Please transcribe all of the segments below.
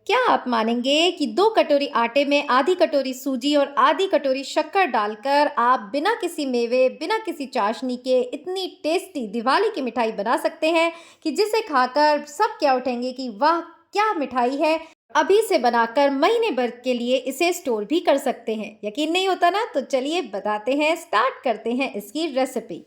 क्या आप मानेंगे कि 2 कटोरी आटे में आधी कटोरी सूजी और आधी कटोरी शक्कर डालकर आप बिना किसी मेवे, बिना किसी चाशनी के इतनी टेस्टी दिवाली की मिठाई बना सकते हैं कि जिसे खाकर सब क्या उठेंगे कि वाह! क्या मिठाई है। अभी से बनाकर महीने भर के लिए इसे स्टोर भी कर सकते हैं। यकीन नहीं होता ना? तो चलिए बताते हैं, स्टार्ट करते हैं इसकी रेसिपी।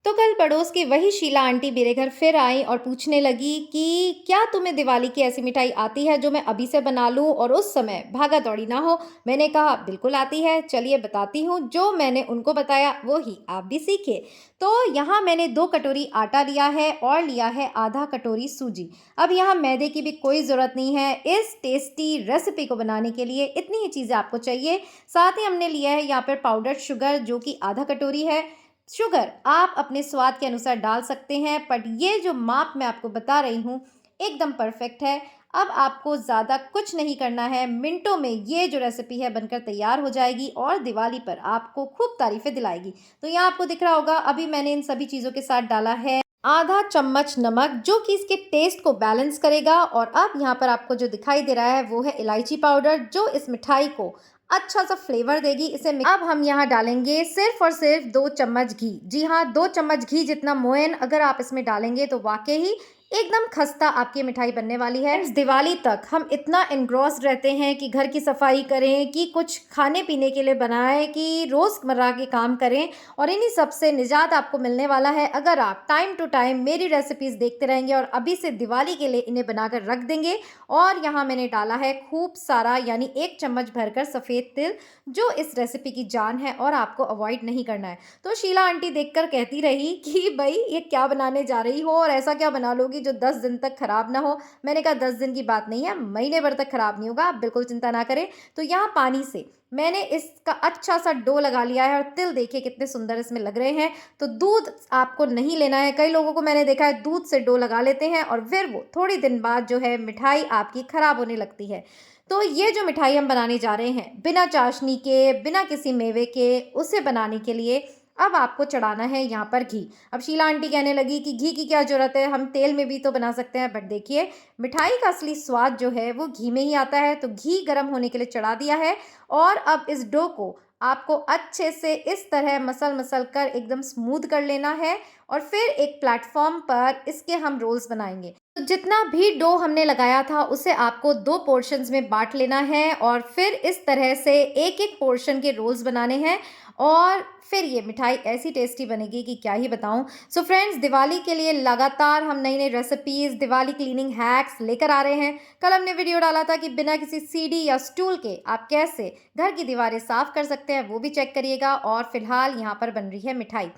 तो कल पड़ोस की वही शीला आंटी मेरे घर फिर आई और पूछने लगी कि क्या तुम्हें दिवाली की ऐसी मिठाई आती है जो मैं अभी से बना लूं और उस समय भागा दौड़ी ना हो। मैंने कहा बिल्कुल आती है, चलिए बताती हूँ। जो मैंने उनको बताया वो ही आप भी सीखे। तो यहाँ मैंने 2 कटोरी आटा लिया है और लिया है आधा कटोरी सूजी। अब यहाँ मैदे की भी कोई ज़रूरत नहीं है इस टेस्टी रेसिपी को बनाने के लिए। इतनी ही चीज़ें आपको चाहिए। साथ ही हमने लिया है यहाँ पर पाउडर शुगर जो कि आधा कटोरी है। शुगर आप अपने स्वाद के अनुसार डाल सकते हैं, बट ये जो माप मैं आपको बता रही हूँ एकदम परफेक्ट है। अब आपको ज़्यादा कुछ नहीं करना है, मिनटों में ये जो रेसिपी है बनकर तैयार हो जाएगी और दिवाली पर आपको खूब तारीफ़ें दिलाएगी। तो यहाँ आपको दिख रहा होगा, अभी मैंने इन सभी चीज़ों के साथ डाला है आधा चम्मच नमक जो कि इसके टेस्ट को बैलेंस करेगा। और अब यहाँ पर आपको जो दिखाई दे रहा है वो है इलायची पाउडर जो इस मिठाई को अच्छा सा फ्लेवर देगी। अब हम यहाँ डालेंगे सिर्फ और सिर्फ 2 चम्मच घी। जी हाँ, 2 चम्मच घी जितना मोयन अगर आप इसमें डालेंगे तो वाकई ही एकदम खस्ता आपकी मिठाई बनने वाली है। इस दिवाली तक हम इतना एनग्रॉस्ड रहते हैं कि घर की सफाई करें, कि कुछ खाने पीने के लिए बनाएं, कि रोज़मर्रा के काम करें, और इन्हीं सब से निजात आपको मिलने वाला है अगर आप टाइम टू टाइम मेरी रेसिपीज़ देखते रहेंगे और अभी से दिवाली के लिए इन्हें बनाकर रख देंगे। और यहाँ मैंने डाला है खूब सारा यानी 1 चम्मच भरकर सफ़ेद तिल जो इस रेसिपी की जान है और आपको अवॉइड नहीं करना है। तो शीला आंटी देखकर कहती रही कि भाई ये क्या बनाने जा रही हो और ऐसा क्या बना लोगी जो 10 दिन तक खराब ना हो। मैंने कहा 10 दिन की बात नहीं है, महीने भर तक खराब नहीं होगा, आप बिल्कुल चिंता ना करें। तो यहाँ पानी से मैंने इसका अच्छा सा डो लगा लिया है और तिल देखिए कितने सुंदर इसमें लग रहे हैं। तो दूध आपको नहीं लेना है। कई लोगों को मैंने देखा है दूध से डो लगा लेते हैं और फिर वो थोड़ी दिन बाद जो है मिठाई आपकी खराब होने लगती है। तो ये जो मिठाई हम बनाने जा रहे हैं बिना चाशनी के, बिना किसी मेवे के, उसे बनाने के लिए अब आपको चढ़ाना है यहाँ पर घी। अब शीला आंटी कहने लगी कि घी की क्या ज़रूरत है, हम तेल में भी तो बना सकते हैं। बट देखिए मिठाई का असली स्वाद जो है वो घी में ही आता है। तो घी गर्म होने के लिए चढ़ा दिया है और अब इस डो को आपको अच्छे से इस तरह मसल मसल कर एकदम स्मूथ कर लेना है और फिर एक प्लेटफॉर्म पर इसके हम रोल्स बनाएंगे। तो जितना भी डो हमने लगाया था उसे आपको 2 पोर्शंस में बांट लेना है और फिर इस तरह से एक एक पोर्शन के रोल्स बनाने हैं और फिर ये मिठाई ऐसी टेस्टी बनेगी कि क्या ही बताऊं। सो फ्रेंड्स, दिवाली के लिए लगातार हम नई नई रेसिपीज़, दिवाली क्लीनिंग हैक्स लेकर आ रहे हैं। कल हमने वीडियो डाला था कि बिना किसी सीढ़ी या स्टूल के आप कैसे घर की दीवारें साफ कर सकते हैं, वो भी चेक करिएगा। और फिलहाल यहाँ पर बन रही है मिठाई।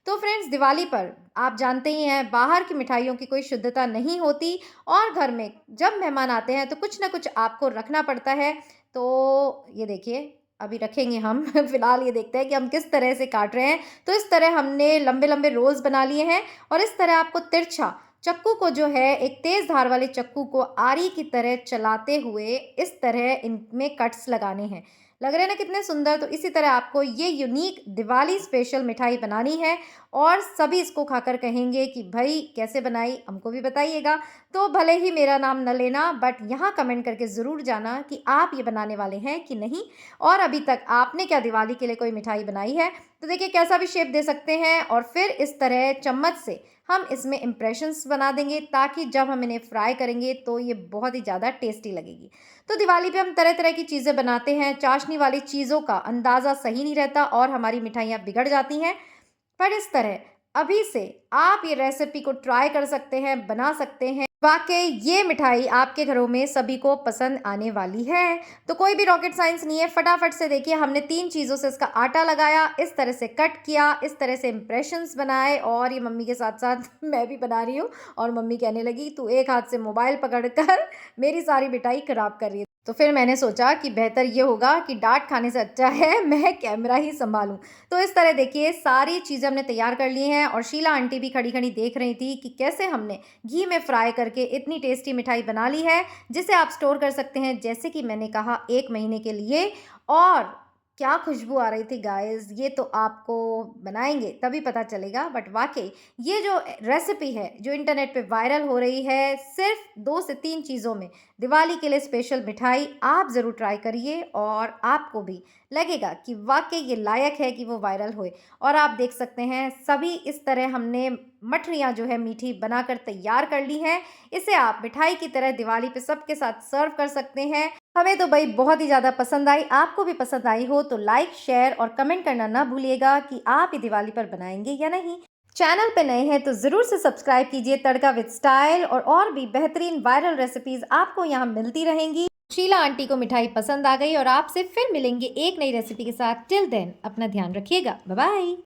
तो फ्रेंड्स, दिवाली पर आप जानते ही हैं बाहर की मिठाइयों की कोई शुद्धता नहीं होती और घर में जब मेहमान आते हैं तो कुछ ना कुछ आपको रखना पड़ता है। तो ये देखिए अभी रखेंगे हम फिलहाल ये देखते हैं कि हम किस तरह से काट रहे हैं। तो इस तरह हमने लंबे लंबे रोल्स बना लिए हैं और इस तरह आपको तिरछा चक्कू को जो है एक तेज धार वाले चक्कू को आरी की तरह चलाते हुए इस तरह इनमें कट्स लगाने हैं। लग रहे हैं ना कितने सुंदर। तो इसी तरह आपको ये यूनिक दिवाली स्पेशल मिठाई बनानी है और सभी इसको खाकर कहेंगे कि भाई कैसे बनाई, हमको भी बताइएगा। तो भले ही मेरा नाम न लेना, बट यहाँ कमेंट करके ज़रूर जाना कि आप ये बनाने वाले हैं कि नहीं और अभी तक आपने क्या दिवाली के लिए कोई मिठाई बनाई है। तो देखिए कैसा भी शेप दे सकते हैं और फिर इस तरह चम्मच से हम इसमें इम्प्रेशंस बना देंगे ताकि जब हम इन्हें फ्राई करेंगे तो ये बहुत ही ज़्यादा टेस्टी लगेगी। तो दिवाली पे हम तरह तरह की चीज़ें बनाते हैं। चाशनी वाली चीज़ों का अंदाज़ा सही नहीं रहता और हमारी मिठाइयाँ बिगड़ जाती हैं। पर इस तरह अभी से आप ये रेसिपी को ट्राई कर सकते हैं, बना सकते हैं। वाकई ये मिठाई आपके घरों में सभी को पसंद आने वाली है। तो कोई भी रॉकेट साइंस नहीं है, फटाफट से देखिए हमने 3 चीज़ों से इसका आटा लगाया, इस तरह से कट किया, इस तरह से इम्प्रेशंस बनाए और ये मम्मी के साथ साथ मैं भी बना रही हूँ। और मम्मी कहने लगी तू एक हाथ से मोबाइल पकड़कर मेरी सारी मिठाई खराब कर रही है। तो फिर मैंने सोचा कि बेहतर ये होगा कि डांट खाने से अच्छा है मैं कैमरा ही संभालूं। तो इस तरह देखिए सारी चीज़ें हमने तैयार कर ली हैं और शीला आंटी भी खड़ी खड़ी देख रही थी कि कैसे हमने घी में फ्राई करके इतनी टेस्टी मिठाई बना ली है जिसे आप स्टोर कर सकते हैं जैसे कि मैंने कहा 1 महीने के लिए। और क्या खुशबू आ रही थी गाइस, ये तो आपको बनाएँगे तभी पता चलेगा। बट वाक़ई ये जो रेसिपी है, जो इंटरनेट पे वायरल हो रही है, सिर्फ़ 2 से 3 चीज़ों में दिवाली के लिए स्पेशल मिठाई आप ज़रूर ट्राई करिए और आपको भी लगेगा कि वाक़ई ये लायक है कि वो वायरल होए। और आप देख सकते हैं सभी इस तरह हमने मठरियाँ जो है मीठी बनाकर तैयार कर ली हैं। इसे आप मिठाई की तरह दिवाली पे सबके साथ सर्व कर सकते हैं। हमें तो भई बहुत ही ज़्यादा पसंद आई, आपको भी पसंद आई हो तो लाइक, शेयर और कमेंट करना ना भूलिएगा कि आप ये दिवाली पर बनाएँगे या नहीं। चैनल पे नए हैं तो ज़रूर से सब्सक्राइब कीजिए तड़का विद स्टाइल और भी बेहतरीन वायरल रेसिपीज़ आपको यहाँ मिलती रहेंगी। शीला आंटी को मिठाई पसंद आ गई और आपसे फिर मिलेंगे एक नई रेसिपी के साथ। टिल देन अपना ध्यान रखिएगा। Bye bye.